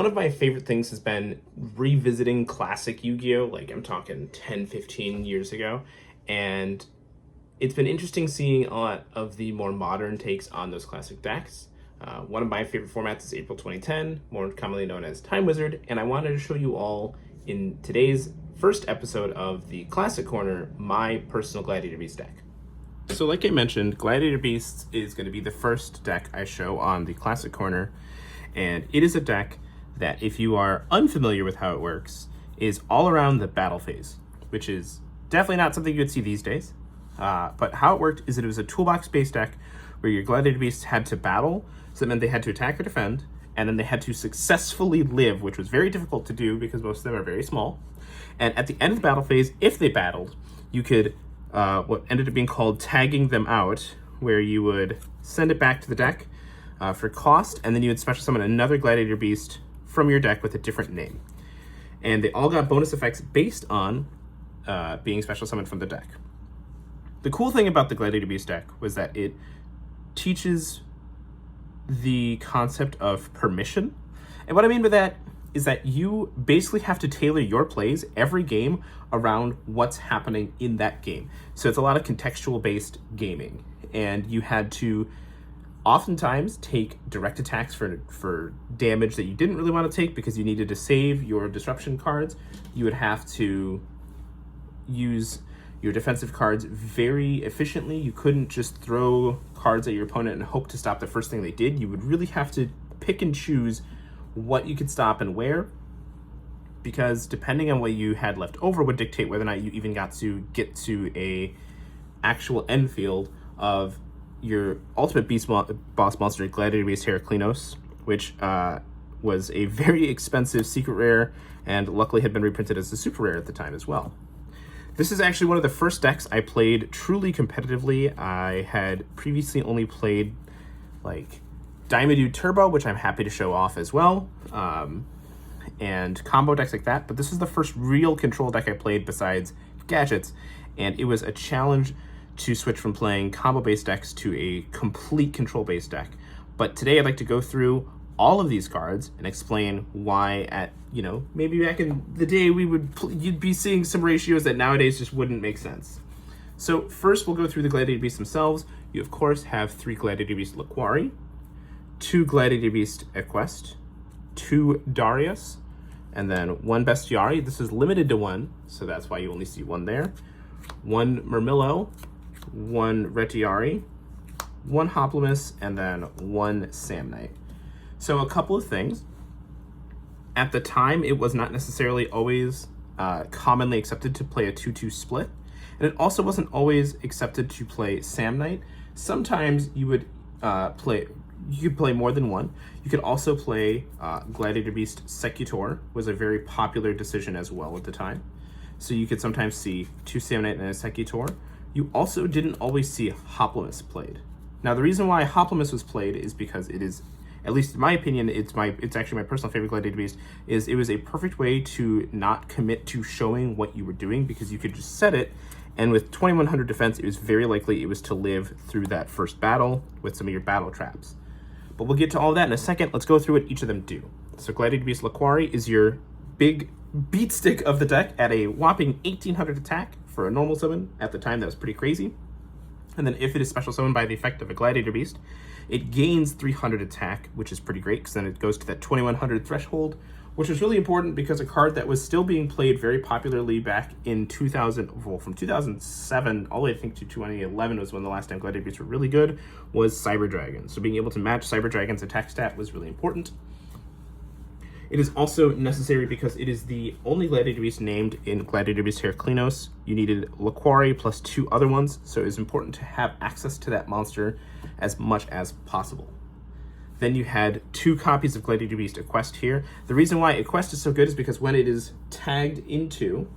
One of my favorite things has been revisiting classic Yu-Gi-Oh! Like I'm talking 10, 15 years ago. And it's been interesting seeing a lot of the more modern takes on those classic decks. One of my favorite formats is April 2010, more commonly known as Time Wizard, and I wanted to show you all in today's first episode of the Classic Corner my personal Gladiator Beast deck. So like I mentioned, Gladiator Beast is going to be the first deck I show on the Classic Corner, and it is a deck that, if you are unfamiliar with how it works, is all around the battle phase, which is definitely not something you would see these days. But how it worked is that it was a toolbox-based deck where your Gladiator Beasts had to battle, so that meant they had to attack or defend, and then they had to successfully live, which was very difficult to do because most of them are very small. And at the end of the battle phase, if they battled, you could, what ended up being called tagging them out, where you would send it back to the deck for cost, and then you would special summon another Gladiator Beast from your deck with a different name. And they all got bonus effects based on being special summoned from the deck. The cool thing about the Gladiator Beast deck was that it teaches the concept of permission. And what I mean by that is that you basically have to tailor your plays every game around what's happening in that game. So it's a lot of contextual based gaming, and you had to oftentimes take direct attacks for damage that you didn't really want to take because you needed to save your disruption cards. You would have to use your defensive cards very efficiently. You couldn't just throw cards at your opponent and hope to stop the first thing they did. You would really have to pick and choose what you could stop and where, because depending on what you had left over would dictate whether or not you even got to get to a actual end field of your ultimate boss monster, Gladiator Beast Heraclinos, which was a very expensive secret rare and luckily had been reprinted as a super rare at the time as well. This is actually one of the first decks I played truly competitively. I had previously only played like Diamond Turbo, which I'm happy to show off as well, and combo decks like that, but this is the first real control deck I played besides Gadgets, and it was a challenge to switch from playing combo-based decks to a complete control-based deck. But today I'd like to go through all of these cards and explain why maybe back in the day you'd be seeing some ratios that nowadays just wouldn't make sense. So first we'll go through the Gladiator Beasts themselves. You of course have 3 Gladiator Beast Laquari, 2 Gladiator Beast Equest, 2 Darius, and then 1 Bestiari. This is limited to 1, so that's why you only see 1 there. 1 Murmillo, 1 Retiari, 1 Hoplimus, and then 1 Samnite. So a couple of things. At the time, it was not necessarily always commonly accepted to play a 2-2 split, and it also wasn't always accepted to play Samnite. Sometimes you would you could play more than one. You could also play Gladiator Beast Secutor, was a very popular decision as well at the time. So you could sometimes see 2 Samnite and a Secutor. You also didn't always see Hoplimus played. Now the reason why Hoplimus was played is because it is, at least in my opinion, it's actually my personal favorite Gladiator Beast, is it was a perfect way to not commit to showing what you were doing, because you could just set it, and with 2100 defense, it was very likely it was to live through that first battle with some of your battle traps. But we'll get to all that in a second. Let's go through what each of them do. So Gladiator Beast Laquari is your big beat stick of the deck at a whopping 1800 attack for a normal summon. At the time, that was pretty crazy. And then if it is special summoned by the effect of a Gladiator Beast, it gains 300 attack, which is pretty great, because then it goes to that 2100 threshold, which is really important because a card that was still being played very popularly back in from 2007 all the way I think to 2011 was when the last time Gladiator Beasts were really good, was Cyber Dragon. So being able to match Cyber Dragon's attack stat was really important. It is also necessary because it is the only Gladiator Beast named in Gladiator Beast Heraclinos. You needed Laquari plus 2 other ones, so it is important to have access to that monster as much as possible. Then you had 2 copies of Gladiator Beast Equest here. The reason why Equest is so good is because when it is tagged into,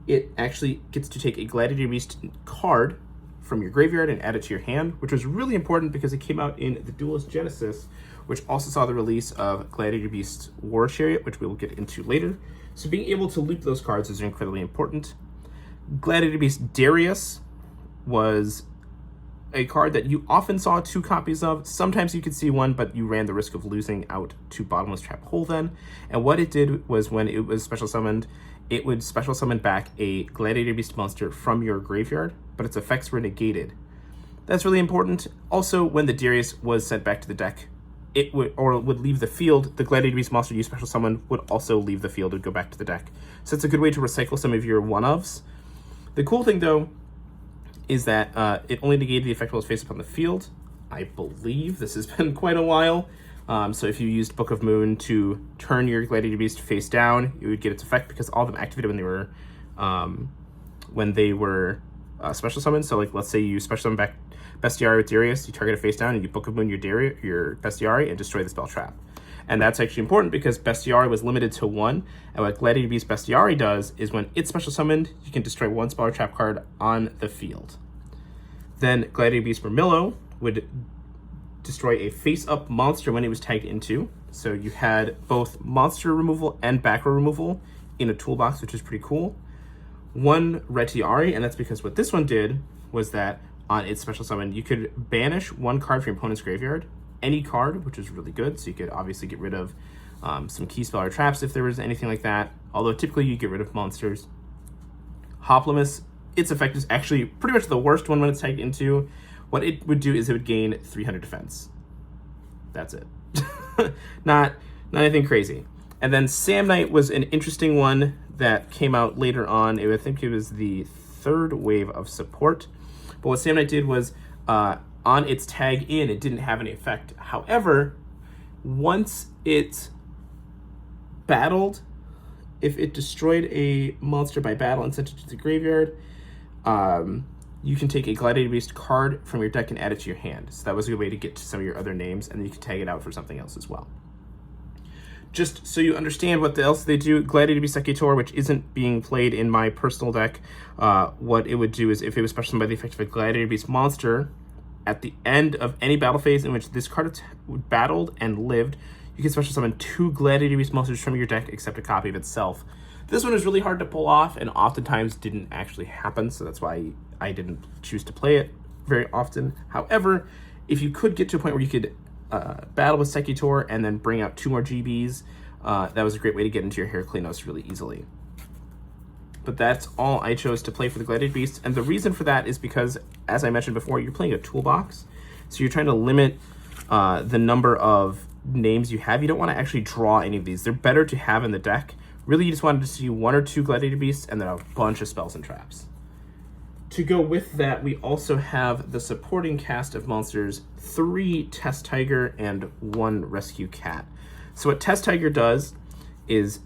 it actually gets to take a Gladiator Beast card from your graveyard and add it to your hand, which was really important because it came out in the Duelist Genesis, which also saw the release of Gladiator Beast War Chariot, which we will get into later. So being able to loop those cards is incredibly important. Gladiator Beast Darius was a card that you often saw 2 copies of. Sometimes you could see 1, but you ran the risk of losing out to Bottomless Trap Hole then. And what it did was when it was special summoned, it would special summon back a Gladiator Beast monster from your graveyard, but its effects were negated. That's really important. Also, when the Darius was sent back to the deck, it would leave the field, the Gladiator Beast monster you special summon would also leave the field and go back to the deck. So it's a good way to recycle some of your one-ofs. The cool thing, though, is that it only negated the effect while it's face up on the field. I believe this has been quite a while. So if you used Book of Moon to turn your Gladiator Beast face down, you would get its effect because all of them activated when they were special summoned. So like, let's say you special summon back Bestiari with Darius, you target it face down, and you Book of Moon your Bestiari and destroy the spell trap. And that's actually important because Bestiari was limited to 1, and what Gladiator Beast Bestiari does is when it's special summoned, you can destroy 1 spell trap card on the field. Then Gladiator Beast Vermillo would destroy a face-up monster when it was tagged into. So you had both monster removal and back row removal in a toolbox, which is pretty cool. 1 Retiari, and that's because what this one did was that on its special summon, you could banish 1 card from your opponent's graveyard, any card, which is really good. So you could obviously get rid of some key spell or traps if there was anything like that, although typically you get rid of monsters. Hoplomys, its effect is actually pretty much the worst one when it's tagged into. What it would do is it would gain 300 defense. That's it. Not anything crazy. And then Sam Knight was an interesting one that came out later on. I think it was the 3rd wave of support. But what Sam Knight did was, on its tag in, it didn't have any effect. However, once it battled, if it destroyed a monster by battle and sent it to the graveyard, you can take a Gladiator Beast card from your deck and add it to your hand. So that was a good way to get to some of your other names, and then you can tag it out for something else as well. Just so you understand what else they do, Gladiator Beast Yugioh, which isn't being played in my personal deck, what it would do is if it was special by the effect of a Gladiator Beast monster, at the end of any battle phase in which this card battled and lived, you can special summon 2 Gladiator Beast monsters from your deck except a copy of itself. This one is really hard to pull off and oftentimes didn't actually happen, so that's why I didn't choose to play it very often. However, if you could get to a point where you could battle with Yugioh and then bring out 2 more GBs, that was a great way to get into your Heraclinos really easily. But that's all I chose to play for the Gladiator Beast, and the reason for that is because, as I mentioned before, you're playing a toolbox, so you're trying to limit the number of names you have. You don't want to actually draw any of these. They're better to have in the deck. Really, you just wanted to see 1 or 2 Gladiator Beasts and then a bunch of spells and traps. To go with that, we also have the supporting cast of monsters, 3 Test Tiger and 1 Rescue Cat. So what Test Tiger does is,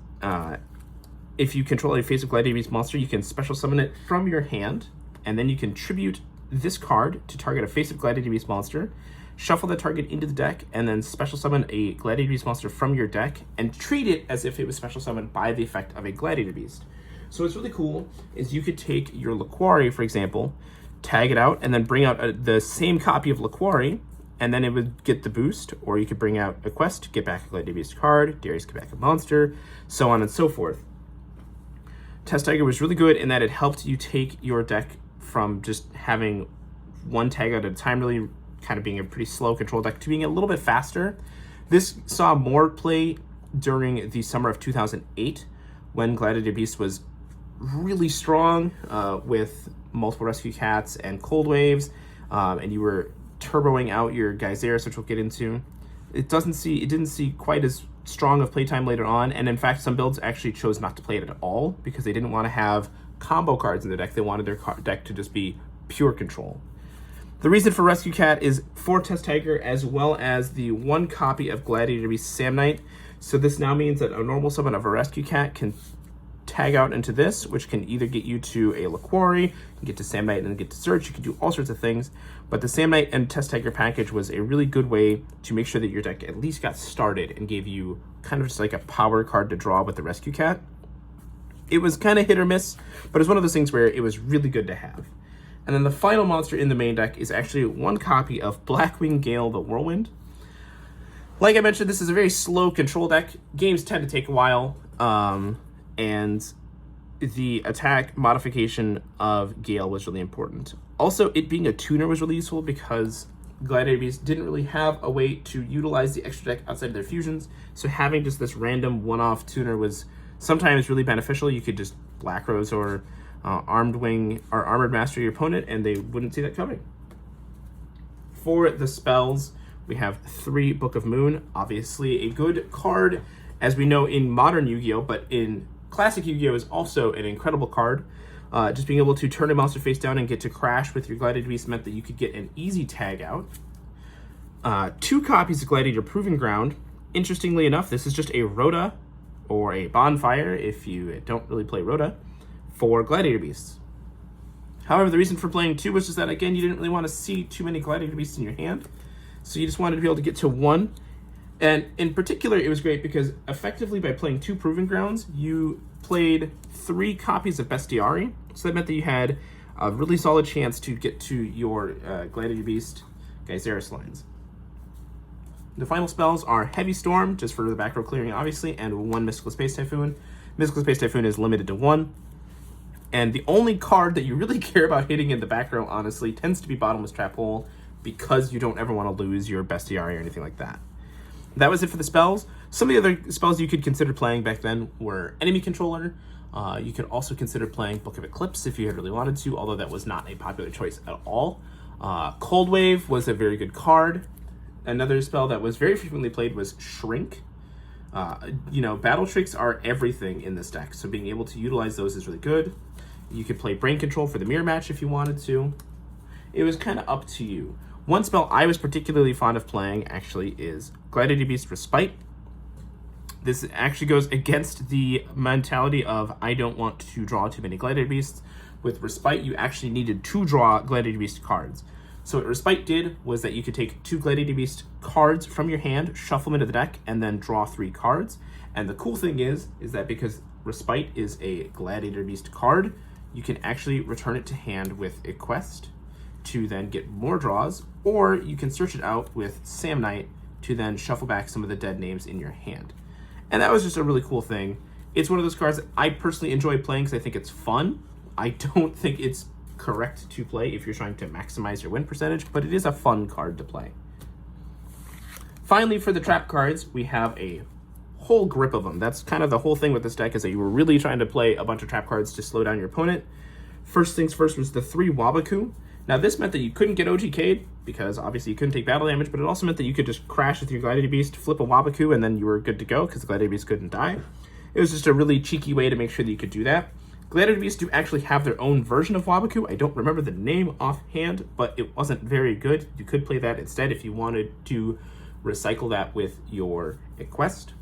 if you control a face of Gladiator Beast monster, you can special summon it from your hand, and then you can tribute this card to target a face of Gladiator Beast monster, shuffle the target into the deck, and then special summon a Gladiator Beast monster from your deck, and treat it as if it was special summoned by the effect of a Gladiator Beast. So what's really cool is you could take your Laquari, for example, tag it out, and then bring out the same copy of Laquari, and then it would get the boost, or you could bring out a quest, get back a Gladiator Beast card, Darius get back a monster, so on and so forth. Test Tiger was really good in that it helped you take your deck from just having 1 tag out at a time, really kind of being a pretty slow control deck, to being a little bit faster. This saw more play during the summer of 2008, when Gladiator Beast was really strong with multiple Rescue Cats and Cold Waves, and you were turboing out your Geyseris, which we'll get into. It didn't see quite as strong of playtime later on, and in fact some builds actually chose not to play it at all because they didn't want to have combo cards in their deck. They wanted their deck to just be pure control. The reason for Rescue Cat is 4 Test Tiger as well as the 1 copy of Gladiator Beast Sam Knight. So this now means that a normal summon of a Rescue Cat can tag out into this, which can either get you to a Laquari, you can get to Sam Knight, and then get to Search. You can do all sorts of things, but the Sam Knight and Test Tiger package was a really good way to make sure that your deck at least got started and gave you kind of just like a power card to draw with the Rescue Cat. It was kind of hit or miss, but it's one of those things where it was really good to have. And then the final monster in the main deck is actually 1 copy of Blackwing Gale the Whirlwind. Like I mentioned, this is a very slow control deck. Games tend to take a while, and the attack modification of Gale was really important. Also, it being a tuner was really useful because Gladiator beasts didn't really have a way to utilize the extra deck outside of their fusions, so having just this random one-off tuner was sometimes really beneficial. You could just Black Rose or Armed Wing or Armored Master your opponent, and they wouldn't see that coming. For the spells, we have 3 Book of Moon, obviously a good card, as we know in modern Yu-Gi-Oh, but in classic Yu-Gi-Oh is also an incredible card. Just being able to turn a monster face down and get to crash with your Gladiator Beast meant that you could get an easy tag out. 2 copies of Gladiator Proving Ground. Interestingly enough, this is just a Rhoda, or a Bonfire if you don't really play Rhoda, for Gladiator Beasts. However, the reason for playing 2 was just that, again, you didn't really want to see too many Gladiator Beasts in your hand, so you just wanted to be able to get to 1. And in particular, it was great because effectively by playing 2 Proving Grounds, you played 3 copies of Bestiari, so that meant that you had a really solid chance to get to your Gladiator Beast Geyseris lines. The final spells are Heavy Storm, just for the back row clearing, obviously, and 1 Mystical Space Typhoon. Mystical Space Typhoon is limited to 1. And the only card that you really care about hitting in the back row, honestly, tends to be Bottomless Trap Hole, because you don't ever want to lose your Bestiari or anything like that. That was it for the spells. Some of the other spells you could consider playing back then were Enemy Controller. You could also consider playing Book of Eclipse if you had really wanted to, although that was not a popular choice at all. Cold Wave was a very good card. Another spell that was very frequently played was Shrink. Battle Tricks are everything in this deck, so being able to utilize those is really good. You could play Brain Control for the mirror match if you wanted to. It was kind of up to you. One spell I was particularly fond of playing, actually, is Gladiator Beast Respite. This actually goes against the mentality of I don't want to draw too many Gladiator Beasts. With Respite, you actually needed to draw Gladiator Beast cards. So what Respite did was that you could take 2 Gladiator Beast cards from your hand, shuffle them into the deck, and then draw 3 cards. And the cool thing is that because Respite is a Gladiator Beast card, you can actually return it to hand with a quest to then get more draws, or you can search it out with Sam Knight to then shuffle back some of the dead names in your hand. And that was just a really cool thing. It's one of those cards that I personally enjoy playing because I think it's fun. I don't think it's correct to play if you're trying to maximize your win percentage, but it is a fun card to play. Finally, for the trap cards, we have a whole grip of them. That's kind of the whole thing with this deck, is that you were really trying to play a bunch of trap cards to slow down your opponent. First things first was the 3 Wabaku. Now this meant that you couldn't get OTK'd, because obviously you couldn't take battle damage, but it also meant that you could just crash with your Gladiator Beast, flip a Wabaku, and then you were good to go, because the Gladiator Beast couldn't die. It was just a really cheeky way to make sure that you could do that. Gladiator Beasts do actually have their own version of Wabaku. I don't remember the name offhand, but it wasn't very good. You could play that instead if you wanted to recycle that with your quest.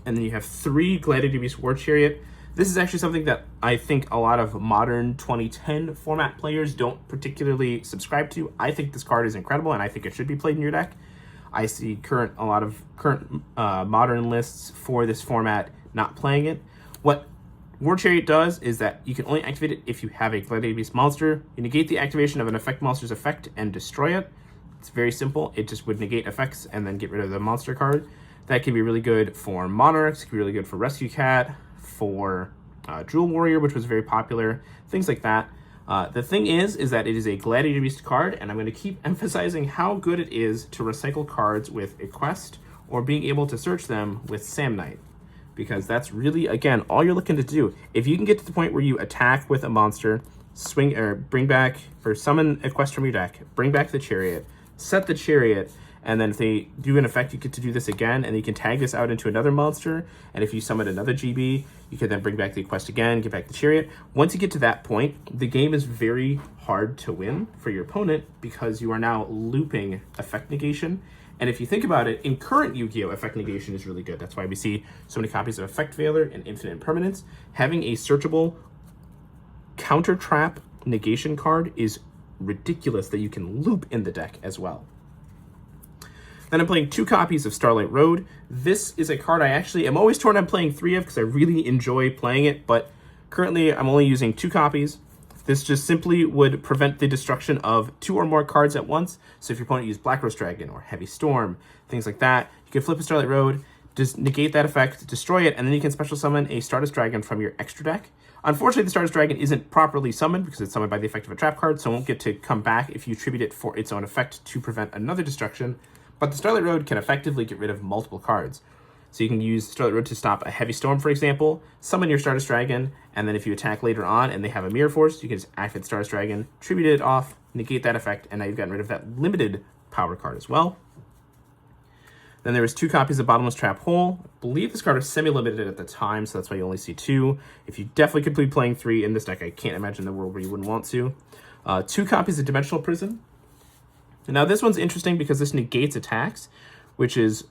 And then you have 3 Gladiator Beast War Chariot. This is actually something that I think a lot of modern 2010 format players don't particularly subscribe to. I think this card is incredible, and I think it should be played in your deck. I see a lot of current modern lists for this format not playing it. What War Chariot does is that you can only activate it if you have a Gladiator Beast monster. You negate the activation of an effect monster's effect and destroy it. It's very simple. It just would negate effects and then get rid of the monster card. That can be really good for Monarchs, it can be really good for Rescue Cat, for Jewel Warrior, which was very popular, things like that. The thing is that it is a Gladiator Beast card, and I'm going to keep emphasizing how good it is to recycle cards with a quest or being able to search them with Sam Knight, because that's really, again, all you're looking to do. If you can get to the point where you attack with a monster, swing or bring back or summon a quest from your deck, bring back the Chariot, set the Chariot, and then if they do an effect, you get to do this again, and you can tag this out into another monster, and if you summon another GB, you can then bring back the quest again, get back the Chariot. Once you get to that point, the game is very hard to win for your opponent, because you are now looping effect negation. And if you think about it, in current Yu-Gi-Oh! Effect negation is really good. That's why we see so many copies of Effect Veiler and Infinite Impermanence. Having a searchable counter trap negation card is ridiculous that you can loop in the deck as well. Then I'm playing 2 copies of Starlight Road. This is a card I actually am always torn on playing 3 of, because I really enjoy playing it, but currently I'm only using 2 copies. This just simply would prevent the destruction of 2 or more cards at once. So if your opponent used Black Rose Dragon or Heavy Storm, things like that, you can flip a Starlight Road, just negate that effect, destroy it, and then you can special summon a Stardust Dragon from your extra deck. Unfortunately, the Stardust Dragon isn't properly summoned because it's summoned by the effect of a trap card, so it won't get to come back if you tribute it for its own effect to prevent another destruction. But the Starlight Road can effectively get rid of multiple cards. So you can use Starlight Road to stop a Heavy Storm, for example, summon your Stardust Dragon, and then if you attack later on and they have a Mirror Force, you can just activate Stardust Dragon, tribute it off, negate that effect, and now you've gotten rid of that limited power card as well. Then there was 2 copies of Bottomless Trap Hole. I believe this card was semi-limited at the time, so that's why you only see 2. If you definitely could be playing 3 in this deck, I can't imagine the world where you wouldn't want to. 2 copies of Dimensional Prison. Now this one's interesting because this negates attacks, which is,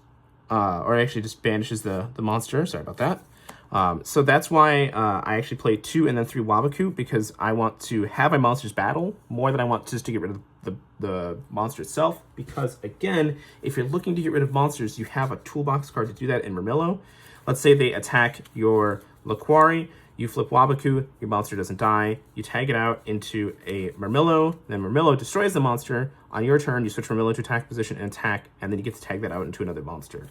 or actually just banishes the monster. Sorry about that. So that's why I actually play 2 and then 3 Wabaku, because I want to have my monsters battle more than I want just to get rid of the monster itself, because again, if you're looking to get rid of monsters, you have a toolbox card to do that in Murmillo. Let's say they attack your Laquari, you flip Wabaku, your monster doesn't die, you tag it out into a Murmillo, then Murmillo destroys the monster. On your turn, you switch Murmillo to attack position and attack, and then you get to tag that out into another monster.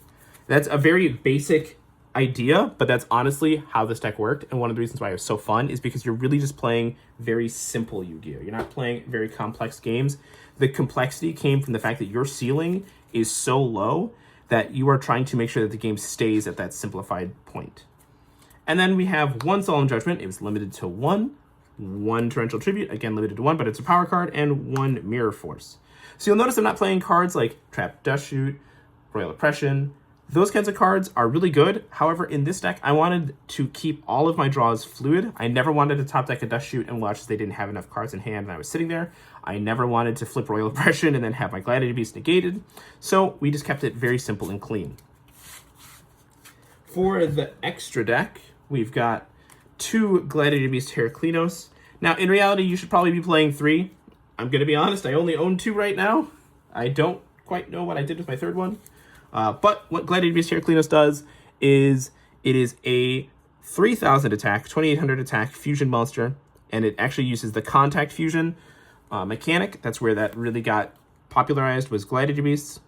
That's a very basic idea, but that's honestly how this deck worked, and one of the reasons why it was so fun is because you're really just playing very simple Yu-Gi-Oh! You're not playing very complex games. The complexity came from the fact that your ceiling is so low that you are trying to make sure that the game stays at that simplified point. And then we have 1 Solemn Judgment. It was limited to 1 Torrential Tribute, again limited to 1, but it's a power card, and 1 Mirror Force. So you'll notice I'm not playing cards like Trap Dust Shoot, Royal Oppression. Those kinds of cards are really good. However, in this deck, I wanted to keep all of my draws fluid. I never wanted to top deck a Dust Shoot and watch as they didn't have enough cards in hand and I was sitting there. I never wanted to flip Royal Oppression and then have my Gladiator Beast negated. So we just kept it very simple and clean. For the extra deck, we've got 2 Gladiator Beast Heraclinos. Now, in reality, you should probably be playing 3. I'm going to be honest, I only own 2 right now. I don't quite know what I did with my 3rd one. But what Gladiator Beast Heraclinos does is it is a 3,000 attack, 2,800 attack fusion monster, and it actually uses the contact fusion mechanic. That's where that really got popularized, was Gladiator Beasts.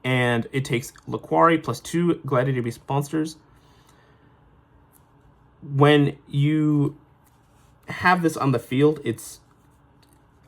And it takes Laquari plus 2 Gladiator Beast monsters. When you have this on the field, it's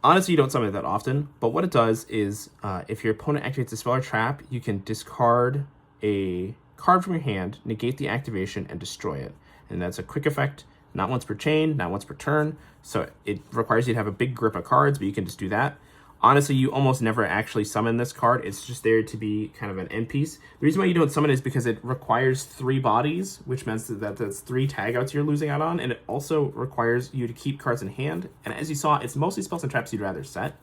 honestly, you don't summon it that often, but what it does is if your opponent activates a spell or trap, you can discard a card from your hand, negate the activation, and destroy it. And that's a quick effect, not once per chain, not once per turn, so it requires you to have a big grip of cards, but you can just do that. Honestly, you almost never actually summon this card. It's just there to be kind of an end piece. The reason why you don't summon it is because it requires 3 bodies, which means that that's 3 tag outs you're losing out on, and it also requires you to keep cards in hand. And as you saw, it's mostly spells and traps you'd rather set.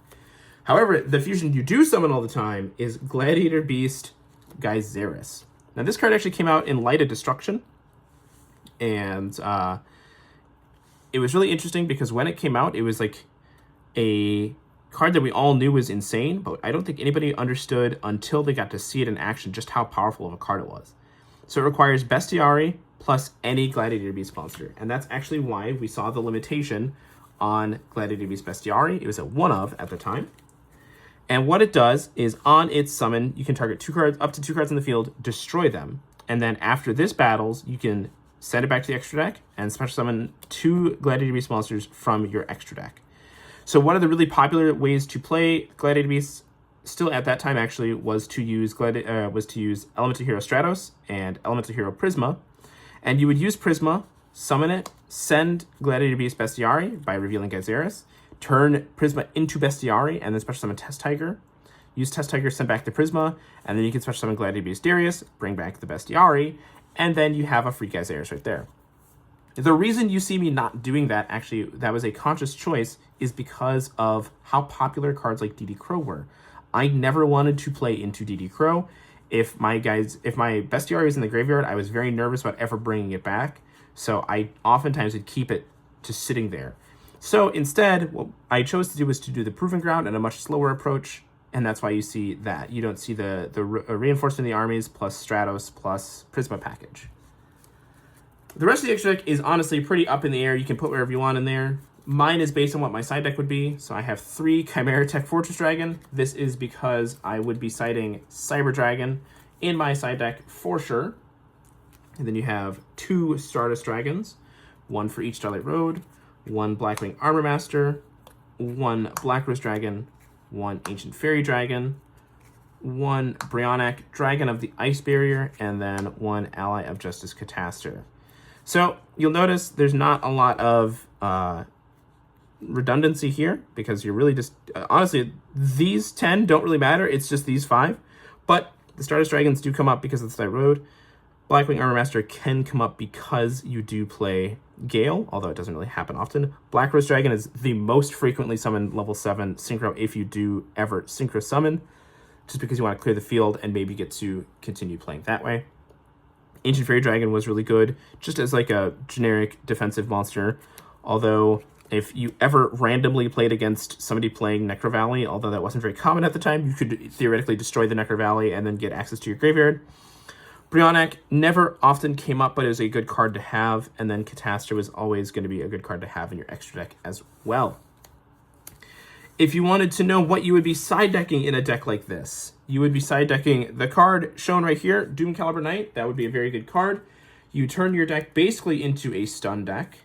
However, the fusion you do summon all the time is Gladiator Beast Gyzarus. Now, this card actually came out in Light of Destruction, and it was really interesting because when it came out, it was like a card that we all knew was insane, but I don't think anybody understood until they got to see it in action just how powerful of a card it was. So it requires Bestiari plus any Gladiator Beast monster, and that's actually why we saw the limitation on Gladiator Beast Bestiari. It was a 1 of at the time. And what it does is on its summon, you can target 2 cards, up to 2 cards in the field, destroy them, and then after this battles, you can send it back to the extra deck and special summon 2 Gladiator Beast monsters from your extra deck. So one of the really popular ways to play Gladiator Beasts, still at that time actually, was to use Elemental Hero Stratos and Elemental Hero Prisma. And you would use Prisma, summon it, send Gladiator Beast Bestiari by revealing Gyzarus, turn Prisma into Bestiari, and then special summon Test Tiger. Use Test Tiger, send back the Prisma, and then you can special summon Gladiator Beast Darius, bring back the Bestiari, and then you have a free Gyzarus right there. The reason you see me not doing that, actually, that was a conscious choice, is because of how popular cards like DD Crow were. I never wanted to play into DD Crow. If my Bestiari was in the graveyard, I was very nervous about ever bringing it back, so I oftentimes would keep it just sitting there. So instead, what I chose to do was to do the Proving Ground and a much slower approach, and that's why you see that. You don't see the Reinforcement of the Armies plus Stratos plus Prisma package. The rest of the extra deck is honestly pretty up in the air. You can put wherever you want in there. Mine is based on what my side deck would be. So I have 3 Chimera Tech Fortress Dragon. This is because I would be citing Cyber Dragon in my side deck for sure. And then you have 2 Stardust Dragons, 1 for each Starlight Road, 1 Blackwing Armor Master, 1 Black Rose Dragon, 1 Ancient Fairy Dragon, 1 Brionac Dragon of the Ice Barrier, and then 1 Ally of Justice Catastor. So you'll notice there's not a lot of redundancy here, because you're really just, honestly, these 10 don't really matter. It's just these 5. But the Stardust Dragons do come up because of the Starlight Road. Blackwing Armor Master can come up because you do play Gale, although it doesn't really happen often. Black Rose Dragon is the most frequently summoned level 7 Synchro if you do ever Synchro Summon, just because you want to clear the field and maybe get to continue playing that way. Ancient Fairy Dragon was really good, just as like a generic defensive monster, although if you ever randomly played against somebody playing Necro Valley, although that wasn't very common at the time, you could theoretically destroy the Necro Valley and then get access to your graveyard. Brionac never often came up, but it was a good card to have, and then Catastor was always going to be a good card to have in your extra deck as well. If you wanted to know what you would be side decking in a deck like this, you would be side decking the card shown right here, Doom Caliber Knight. That would be a very good card. You turn your deck basically into a stun deck.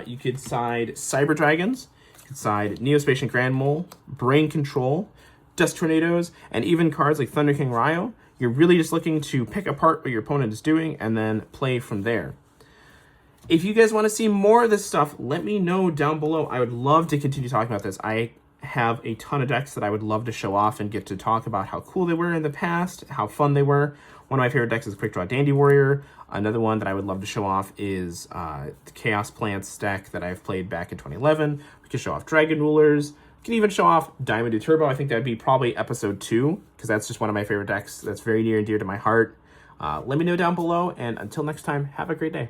You could side Cyber Dragons, you could side Neospatian Grand Mole, Brain Control, Dust Tornadoes, and even cards like Thunder King Ryo. You're really just looking to pick apart what your opponent is doing and then play from there. If you guys want to see more of this stuff, let me know down below. I would love to continue talking about this. I have a ton of decks that I would love to show off and get to talk about how cool they were in the past, how fun they were. One of my favorite decks is Quick Draw Dandy Warrior. Another one that I would love to show off is the Chaos Plants deck that I've played back in 2011. We could show off Dragon Rulers. We can even show off Diamond Turbo. I think that'd be probably episode 2, because that's just one of my favorite decks that's very near and dear to my heart. Let me know down below, and until next time, have a great day.